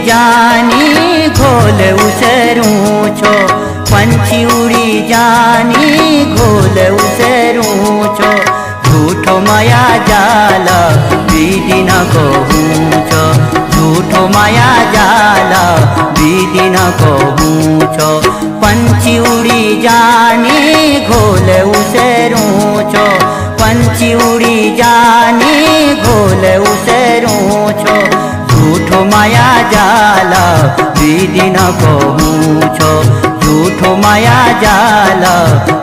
जानी घोल उसरूं छो, पंछी उड़ी जानी घोल उसरूं छो। झूठो माया जाल बीदी न कहूँ छो, झूठो माया जाल बीदी न कहूँ छो। पंछी उड़ी जानी घोल उसरूं छो, पंछी उड़ी जानी घोल उसरूं छो। झूठो माया जाल बीदी न कहूँ छो, झूठो माया जाल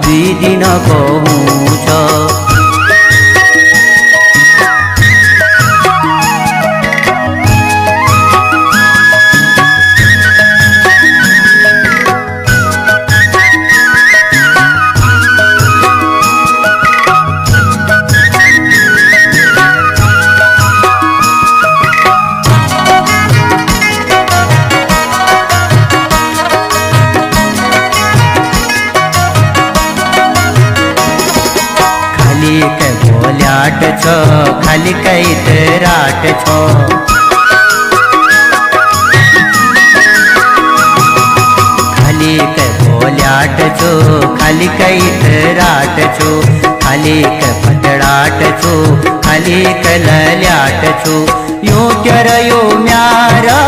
बीदी न कहूँ छो। खाली के बोल्याट छो, खाली कई तराट छो। खाली के बोल्याट छो, खाली कई तराट छो। खाली के पतड़ाट छो, खाली के लल्याट छो। यूं त्यो म्यारा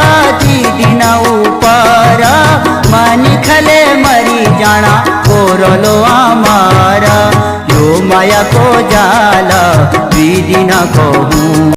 दीदी न ऊपर, मानी खले मरी जाना कोरलो आमारा। यो माया को जाल बीदी न कहूँ।